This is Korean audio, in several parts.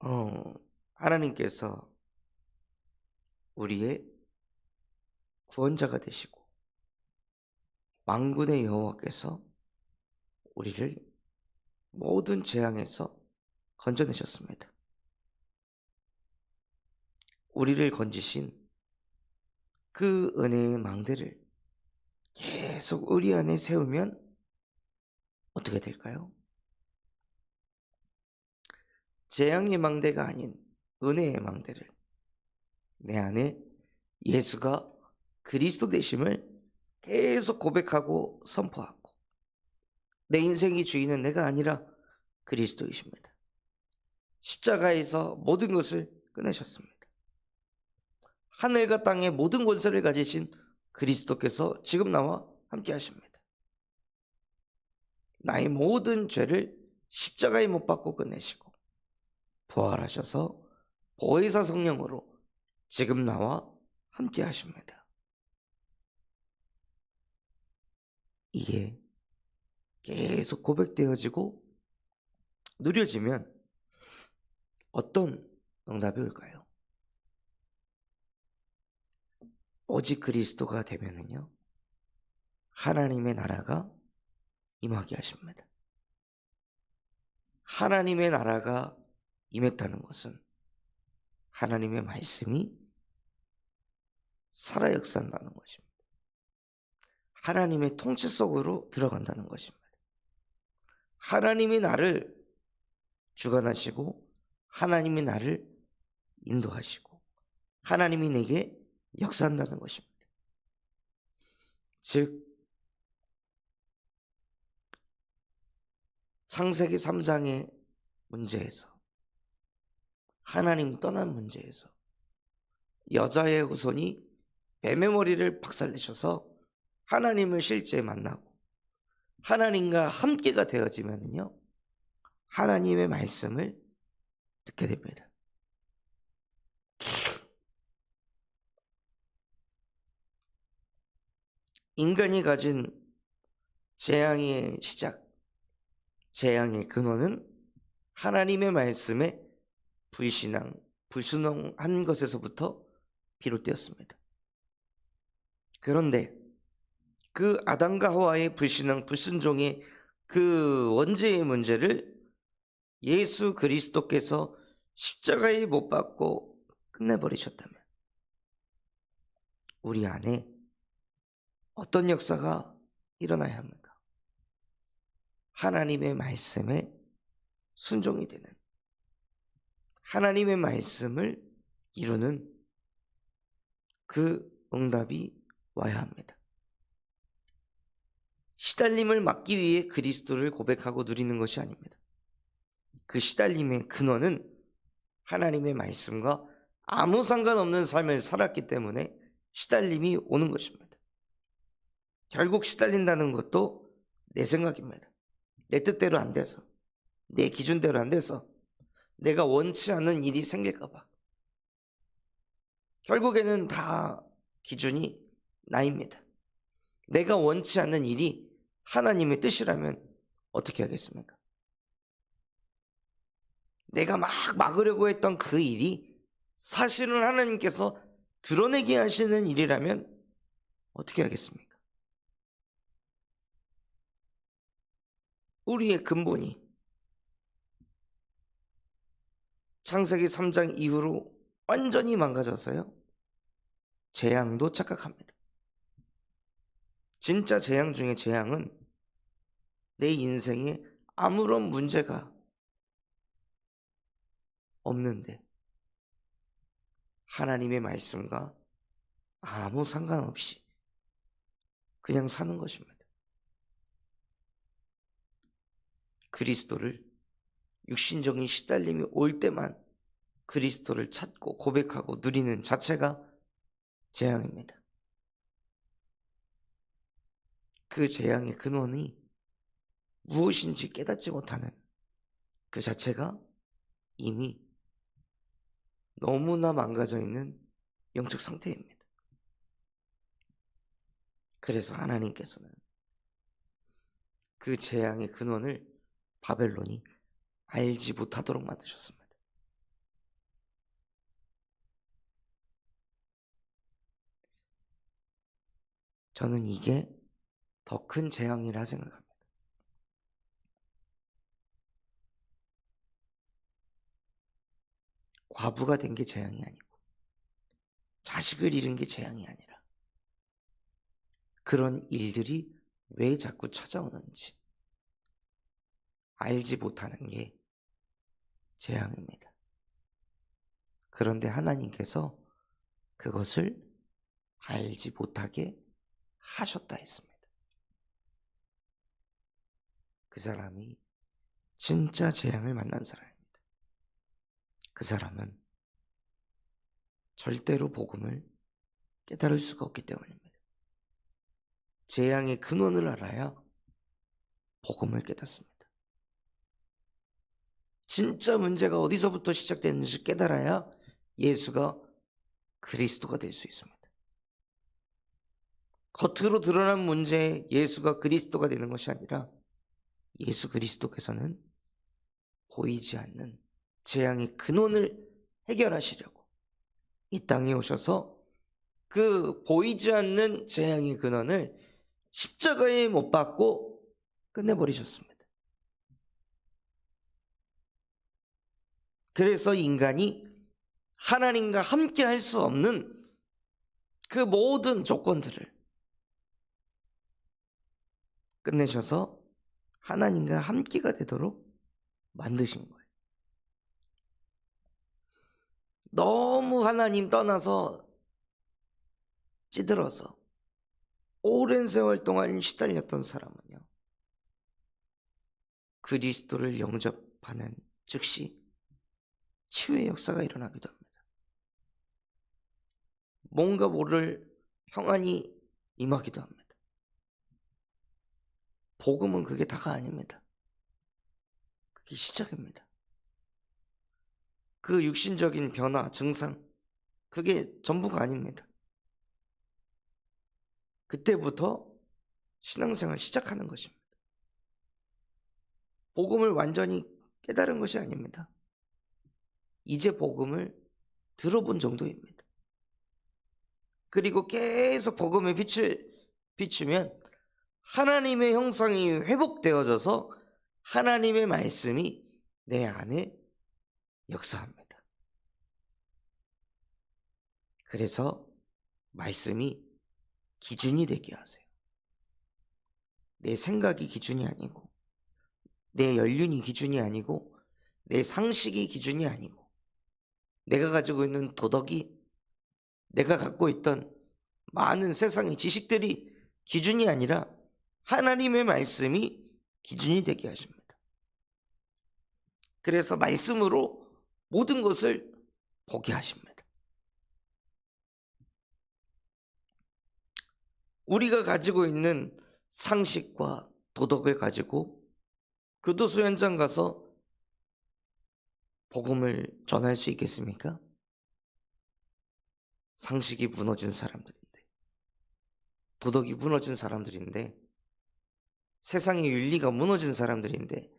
어, 하나님께서 우리의 구원자가 되시고 만군의 여호와께서 우리를 모든 재앙에서 건져내셨습니다. 우리를 건지신 그 은혜의 망대를 계속 우리 안에 세우면 어떻게 될까요? 재앙의 망대가 아닌 은혜의 망대를 내 안에 예수가 그리스도 되심을 계속 고백하고 선포하고 내 인생의 주인은 내가 아니라 그리스도이십니다. 십자가에서 모든 것을 끝내셨습니다. 하늘과 땅의 모든 권세를 가지신 그리스도께서 지금 나와 함께 하십니다. 나의 모든 죄를 십자가에 못 박고 끝내시고 부활하셔서 보혜사 성령으로 지금 나와 함께 하십니다. 이게 계속 고백되어지고 누려지면 어떤 응답이 올까요? 오직 그리스도가 되면은요, 하나님의 나라가 임하게 하십니다. 하나님의 나라가 임했다는 것은 하나님의 말씀이 살아 역사한다는 것입니다. 하나님의 통치 속으로 들어간다는 것입니다. 하나님이 나를 주관하시고 하나님이 나를 인도하시고 하나님이 내게 역사한다는 것입니다. 즉 창세기 3장의 문제에서 하나님 떠난 문제에서 여자의 후손이 뱀의 머리를 박살내셔서 하나님을 실제 만나고 하나님과 함께가 되어지면요, 하나님의 말씀을 듣게 됩니다. 인간이 가진 재앙의 시작, 재앙의 근원은 하나님의 말씀에 불신앙, 불순종한 것에서부터 비롯되었습니다. 그런데 그 아담과 하와의 불신앙, 불순종의 그 원죄의 문제를 예수 그리스도께서 십자가에 못 박고 끝내버리셨다면 우리 안에 어떤 역사가 일어나야 합니까? 하나님의 말씀에 순종이 되는, 하나님의 말씀을 이루는 그 응답이 와야 합니다. 시달림을 막기 위해 그리스도를 고백하고 누리는 것이 아닙니다. 그 시달림의 근원은 하나님의 말씀과 아무 상관없는 삶을 살았기 때문에 시달림이 오는 것입니다. 결국 시달린다는 것도 내 생각입니다. 내 뜻대로 안 돼서, 내 기준대로 안 돼서 내가 원치 않는 일이 생길까 봐. 결국에는 다 기준이 나입니다. 내가 원치 않는 일이 하나님의 뜻이라면 어떻게 하겠습니까? 내가 막 막으려고 했던 그 일이 사실은 하나님께서 드러내게 하시는 일이라면 어떻게 하겠습니까? 우리의 근본이 창세기 3장 이후로 완전히 망가져서요, 재앙도 착각합니다. 진짜 재앙 중에 재앙은 내 인생에 아무런 문제가 없는데 하나님의 말씀과 아무 상관없이 그냥 사는 것입니다. 그리스도를, 육신적인 시달림이 올 때만 그리스도를 찾고 고백하고 누리는 자체가 재앙입니다. 그 재앙의 근원이 무엇인지 깨닫지 못하는 그 자체가 이미 너무나 망가져 있는 영적 상태입니다. 그래서 하나님께서는 그 재앙의 근원을 바벨론이 알지 못하도록 만드셨습니다. 저는 이게 더 큰 재앙이라 생각합니다. 과부가 된 게 재앙이 아니고 자식을 잃은 게 재앙이 아니라 그런 일들이 왜 자꾸 찾아오는지 알지 못하는 게 재앙입니다. 그런데 하나님께서 그것을 알지 못하게 하셨다 했습니다. 그 사람이 진짜 재앙을 만난 사람입니다. 그 사람은 절대로 복음을 깨달을 수가 없기 때문입니다. 재앙의 근원을 알아야 복음을 깨닫습니다. 진짜 문제가 어디서부터 시작되는지 깨달아야 예수가 그리스도가 될 수 있습니다. 겉으로 드러난 문제에 예수가 그리스도가 되는 것이 아니라 예수 그리스도께서는 보이지 않는 재앙의 근원을 해결하시려고 이 땅에 오셔서 그 보이지 않는 재앙의 근원을 십자가에 못 박고 끝내버리셨습니다. 그래서 인간이 하나님과 함께 할 수 없는 그 모든 조건들을 끝내셔서 하나님과 함께가 되도록 만드신 거예요. 너무 하나님 떠나서 찌들어서 오랜 세월 동안 시달렸던 사람은요, 그리스도를 영접하는 즉시 치유의 역사가 일어나기도 합니다. 뭔가 모를 평안이 임하기도 합니다. 복음은 그게 다가 아닙니다. 그게 시작입니다. 그 육신적인 변화, 증상, 그게 전부가 아닙니다. 그때부터 신앙생활 시작하는 것입니다. 복음을 완전히 깨달은 것이 아닙니다. 이제 복음을 들어본 정도입니다. 그리고 계속 복음의 빛을 비추면 하나님의 형상이 회복되어져서 하나님의 말씀이 내 안에 역사합니다. 그래서 말씀이 기준이 되게 하세요. 내 생각이 기준이 아니고, 내 연륜이 기준이 아니고, 내 상식이 기준이 아니고, 내가 가지고 있는 도덕이, 내가 갖고 있던 많은 세상의 지식들이 기준이 아니라 하나님의 말씀이 기준이 되게 하십니다. 그래서 말씀으로 모든 것을 보게 하십니다. 우리가 가지고 있는 상식과 도덕을 가지고 교도소 현장 가서 복음을 전할 수 있겠습니까? 상식이 무너진 사람들인데, 도덕이 무너진 사람들인데, 세상의 윤리가 무너진 사람들인데,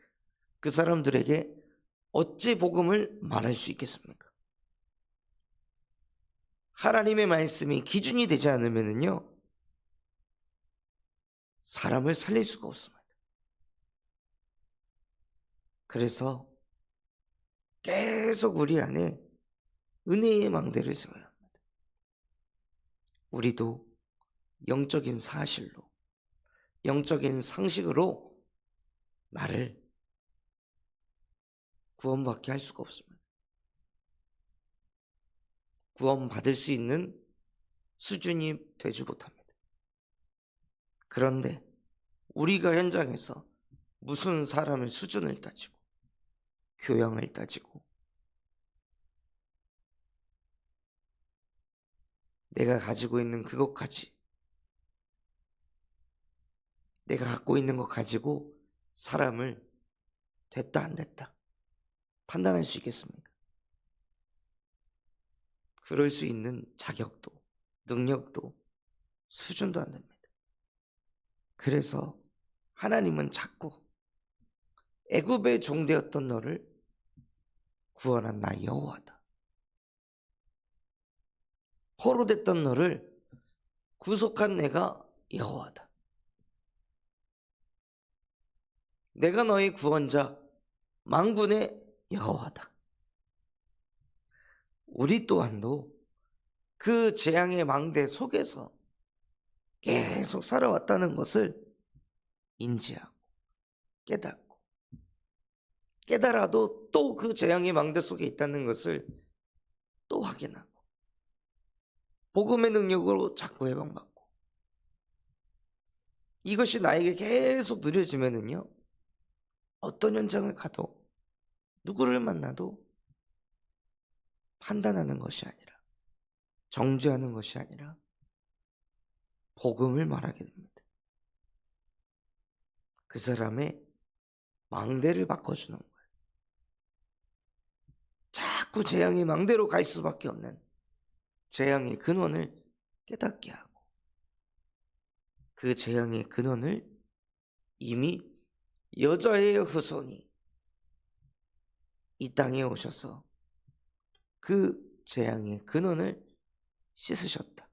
그 사람들에게 어찌 복음을 말할 수 있겠습니까? 하나님의 말씀이 기준이 되지 않으면요, 사람을 살릴 수가 없습니다. 그래서 계속 우리 안에 은혜의 망대를 세워야 합니다. 우리도 영적인 사실로, 영적인 상식으로 나를 구원받게 할 수가 없습니다. 구원받을 수 있는 수준이 되지 못합니다. 그런데 우리가 현장에서 무슨 사람의 수준을 따지고 교양을 따지고 내가 가지고 있는 그것까지, 내가 갖고 있는 것 가지고 사람을 됐다 안 됐다 판단할 수 있겠습니까? 그럴 수 있는 자격도, 능력도, 수준도 안 됩니다. 그래서 하나님은 자꾸 애굽의 종되었던 너를 구원한 나 여호와다, 포로됐던 너를 구속한 내가 여호와다. 내가 너의 구원자 만군의 여호와다. 우리 또한도 그 재앙의 망대 속에서 계속 살아왔다는 것을 인지하고 깨닫고, 깨달아도 또 그 재앙의 망대 속에 있다는 것을 또 확인하고, 복음의 능력으로 자꾸 해방받고, 이것이 나에게 계속 누려지면은요, 어떤 현장을 가도 누구를 만나도 판단하는 것이 아니라, 정죄하는 것이 아니라 복음을 말하게 됩니다. 그 사람의 망대를 바꿔주는 거예요. 자꾸 재앙의 망대로 갈 수밖에 없는 재앙의 근원을 깨닫게 하고, 그 재앙의 근원을 이미 여자의 후손이 이 땅에 오셔서 그 재앙의 근원을 씻으셨다.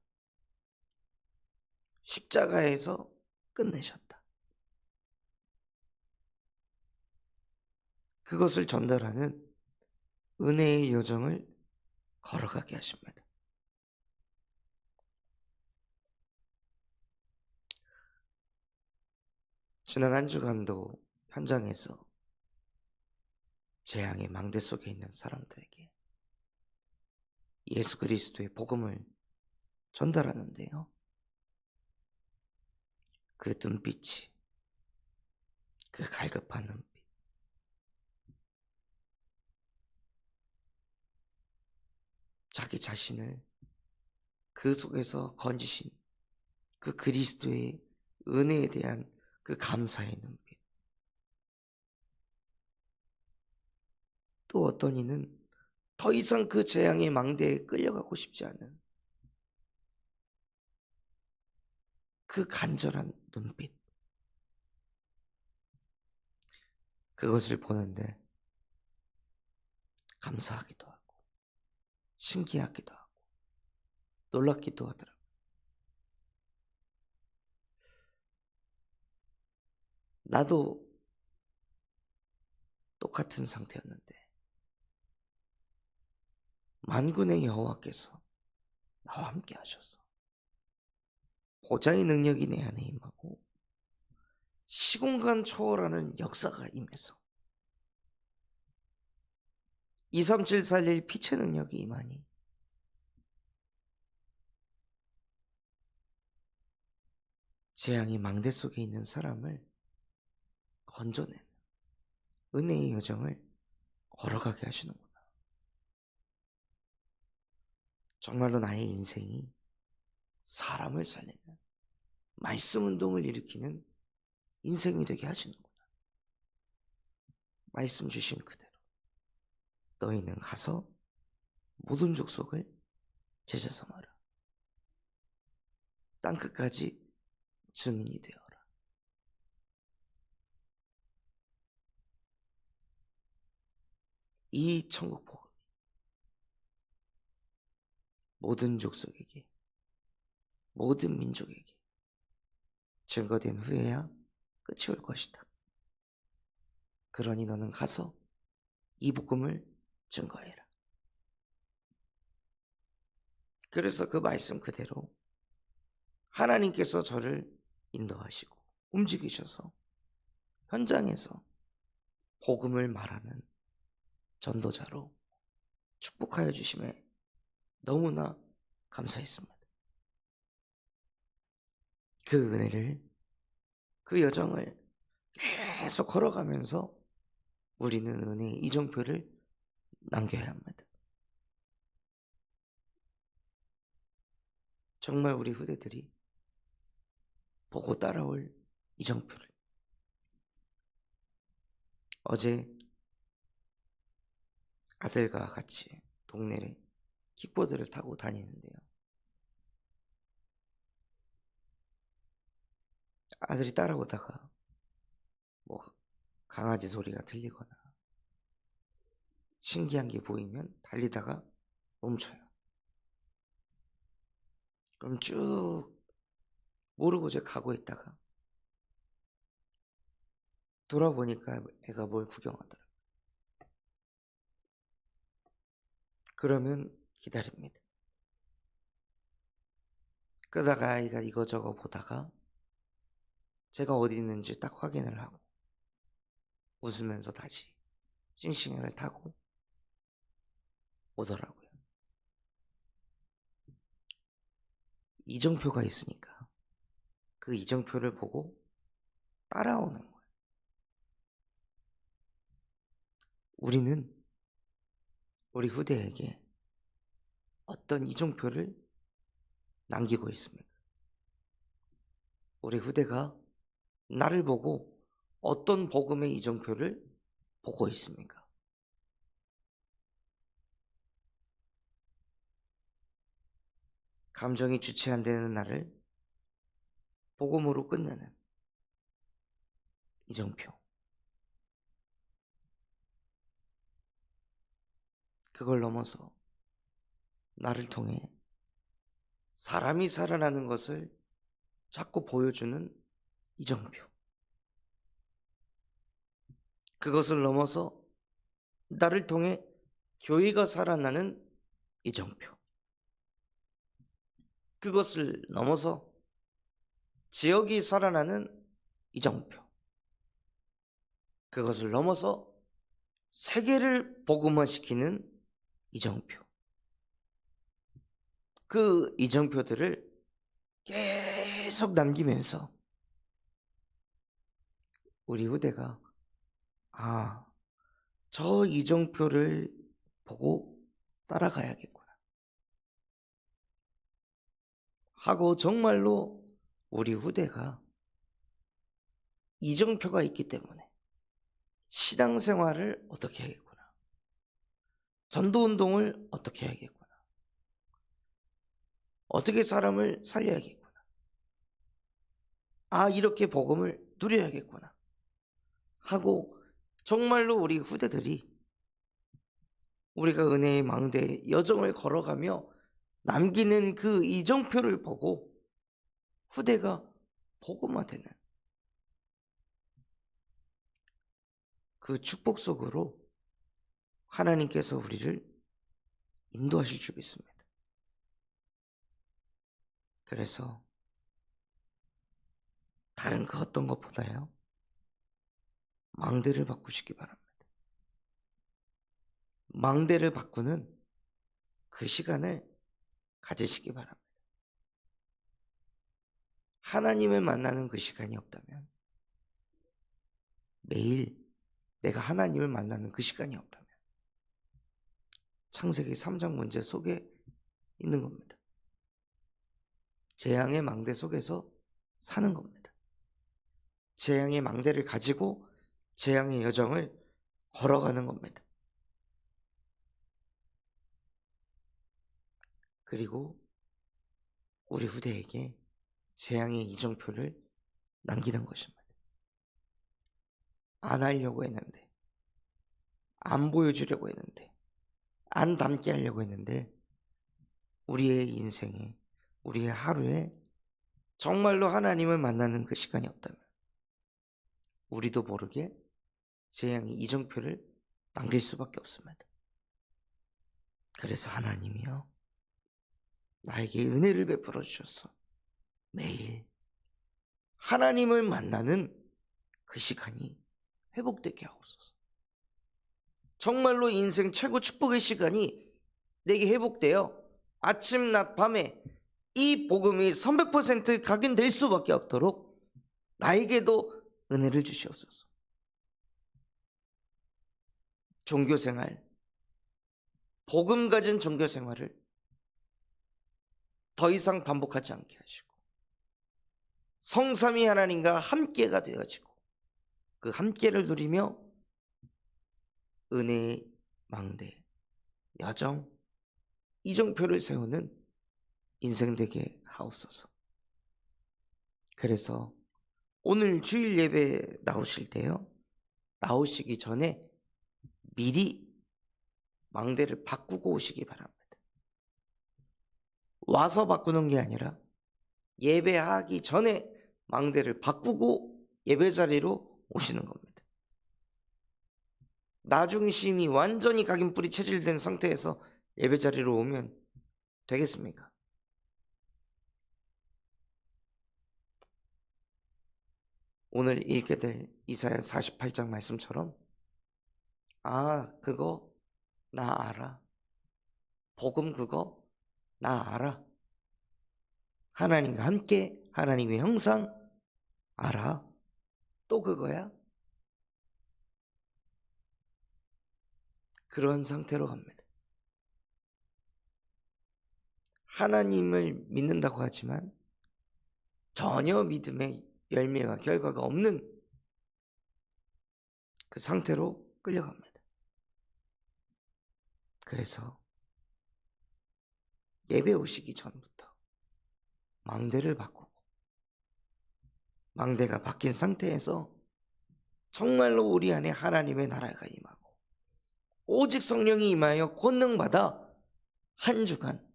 십자가에서 끝내셨다. 그것을 전달하는 은혜의 여정을 걸어가게 하십니다. 지난 한 주간도 현장에서 재앙의 망대 속에 있는 사람들에게 예수 그리스도의 복음을 전달하는데요, 그 눈빛이, 그 갈급한 눈빛, 자기 자신을 그 속에서 건지신 그 그리스도의 은혜에 대한 그 감사의 눈빛, 또 어떤 이는 더 이상 그 재앙의 망대에 끌려가고 싶지 않은 그 간절한 눈빛, 그것을 보는데 감사하기도 하고 신기하기도 하고 놀랍기도 하더라고요. 나도 똑같은 상태였는데 만군의 여호와께서 나와 함께 하셔서 보좌의 능력이 내 안에 임하고 시공간 초월하는 역사가 임해서 23741 피체 능력이 임하니 재앙의 망대 속에 있는 사람을 건져내는 은혜의 여정을 걸어가게 하시는구나. 정말로 나의 인생이 사람을 살리는 말씀 운동을 일으키는 인생이 되게 하시는구나. 말씀 주신 그대로 너희는 가서 모든 족속을 제자 삼아라. 땅끝까지 증인이 되어라. 이 천국 복음이 모든 족속에게, 모든 민족에게 증거된 후에야 끝이 올 것이다. 그러니 너는 가서 이 복음을 증거해라. 그래서 그 말씀 그대로 하나님께서 저를 인도하시고 움직이셔서 현장에서 복음을 말하는 전도자로 축복하여 주심에 너무나 감사했습니다. 그 은혜를, 그 여정을 계속 걸어가면서 우리는 은혜의 이정표를 남겨야 합니다. 정말 우리 후대들이 보고 따라올 이정표를. 어제 아들과 같이 동네에 킥보드를 타고 다니는데요, 아들이 따라오다가 뭐 강아지 소리가 들리거나 신기한 게 보이면 달리다가 멈춰요. 그럼 쭉 모르고 제가 가고 있다가 돌아보니까 애가 뭘 구경하더라. 그러면 기다립니다. 그러다가 아이가 이거저거 보다가 제가 어디 있는지 딱 확인을 하고 웃으면서 다시 싱싱이를 타고 오더라고요. 이정표가 있으니까 그 이정표를 보고 따라오는 거예요. 우리는 우리 후대에게 어떤 이정표를 남기고 있습니다. 우리 후대가 나를 보고 어떤 복음의 이정표를 보고 있습니까? 감정이 주체 안 되는 나를 복음으로 끝내는 이정표. 그걸 넘어서 나를 통해 사람이 살아나는 것을 자꾸 보여주는 이정표. 그것을 넘어서 나를 통해 교회가 살아나는 이정표. 그것을 넘어서 지역이 살아나는 이정표. 그것을 넘어서 세계를 복음화시키는 이정표. 그 이정표들을 계속 남기면서 우리 후대가 저 이정표를 보고 따라가야겠구나 하고 정말로 우리 후대가 이정표가 있기 때문에 신앙생활을 어떻게 해야겠구나, 전도운동을 어떻게 해야겠구나, 어떻게 사람을 살려야겠구나, 이렇게 복음을 누려야겠구나 하고 정말로 우리 후대들이 우리가 은혜의 망대 여정을 걸어가며 남기는 그 이정표를 보고 후대가 복음화되는 그 축복 속으로 하나님께서 우리를 인도하실 줄 믿습니다. 그래서 다른 그 어떤 것보다요, 망대를 바꾸시기 바랍니다. 망대를 바꾸는 그 시간을 가지시기 바랍니다. 하나님을 만나는 그 시간이 없다면, 매일 내가 하나님을 만나는 그 시간이 없다면 창세기 3장 문제 속에 있는 겁니다. 재앙의 망대 속에서 사는 겁니다. 재앙의 망대를 가지고 재앙의 여정을 걸어가는 겁니다. 그리고 우리 후대에게 재앙의 이정표를 남기는 것입니다. 안 하려고 했는데, 안 보여주려고 했는데, 안 담게 하려고 했는데, 우리의 인생에, 우리의 하루에 정말로 하나님을 만나는 그 시간이 없다면 우리도 모르게 재앙의 이정표를 남길 수밖에 없습니다. 그래서 하나님이요, 나에게 은혜를 베풀어 주셔서 매일 하나님을 만나는 그 시간이 회복되게 하옵소서. 정말로 인생 최고 축복의 시간이 내게 회복되어 아침, 낮, 밤에 이 복음이 300% 각인될 수밖에 없도록 나에게도 은혜를 주시옵소서. 종교생활, 복음 가진 종교생활을 더 이상 반복하지 않게 하시고 성삼위 하나님과 함께가 되어지고 그 함께를 누리며 은혜의 망대, 여정, 이정표를 세우는 인생 되게 하옵소서. 그래서 오늘 주일 예배 나오실 때요, 나오시기 전에 미리 망대를 바꾸고 오시기 바랍니다. 와서 바꾸는 게 아니라 예배하기 전에 망대를 바꾸고 예배 자리로 오시는 겁니다. 나중심이 완전히 각인뿔이 체질된 상태에서 예배 자리로 오면 되겠습니까? 오늘 읽게 될 이사야 48장 말씀처럼 그거 나 알아. 복음 그거 나 알아. 하나님과 함께 하나님의 형상 알아. 또 그거야? 그런 상태로 갑니다. 하나님을 믿는다고 하지만 전혀 믿음의 열매와 결과가 없는 그 상태로 끌려갑니다. 그래서 예배 오시기 전부터 망대를 바꾸고 망대가 바뀐 상태에서 정말로 우리 안에 하나님의 나라가 임하고 오직 성령이 임하여 권능받아 한 주간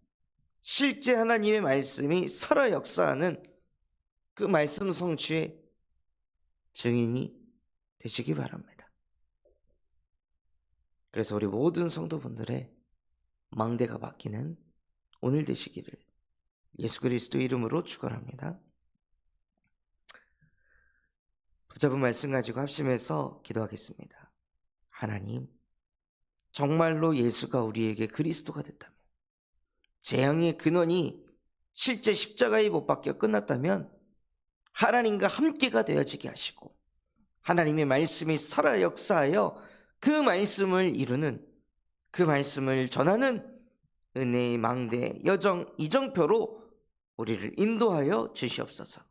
실제 하나님의 말씀이 살아 역사하는 그 말씀 성취의 증인이 되시기 바랍니다. 그래서 우리 모든 성도분들의 망대가 바뀌는 오늘 되시기를 예수 그리스도 이름으로 축원합니다. 붙잡은 말씀 가지고 합심해서 기도하겠습니다. 하나님, 정말로 예수가 우리에게 그리스도가 됐다면, 재앙의 근원이 실제 십자가에 못 박혀 끝났다면 하나님과 함께가 되어지게 하시고 하나님의 말씀이 살아 역사하여 그 말씀을 이루는, 그 말씀을 전하는 은혜의 망대 여정 이정표로 우리를 인도하여 주시옵소서.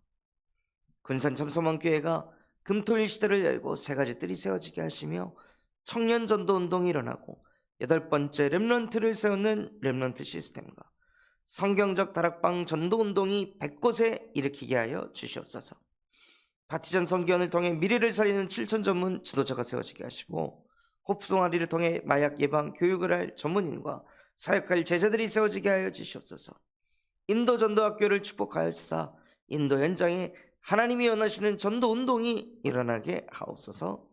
군산 참소망교회가 금토일 시대를 열고 세 가지 뜰이 세워지게 하시며 청년 전도 운동이 일어나고 8번째 렘넌트를 세우는 렘넌트 시스템과 성경적 다락방 전도 운동이 100곳에 일으키게 하여 주시옵소서. 바티전 성교원을 통해 미래를 살리는 7천 전문 지도자가 세워지게 하시고 호프동아리를 통해 마약 예방 교육을 할 전문인과 사역할 제자들이 세워지게 하여 주시옵소서. 인도 전도학교를 축복하여주사 인도 현장에 하나님이 원하시는 전도 운동이 일어나게 하옵소서.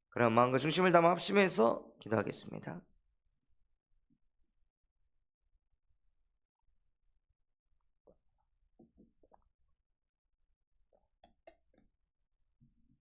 그럼 마음과 중심을 담아 합심해서 기도하겠습니다.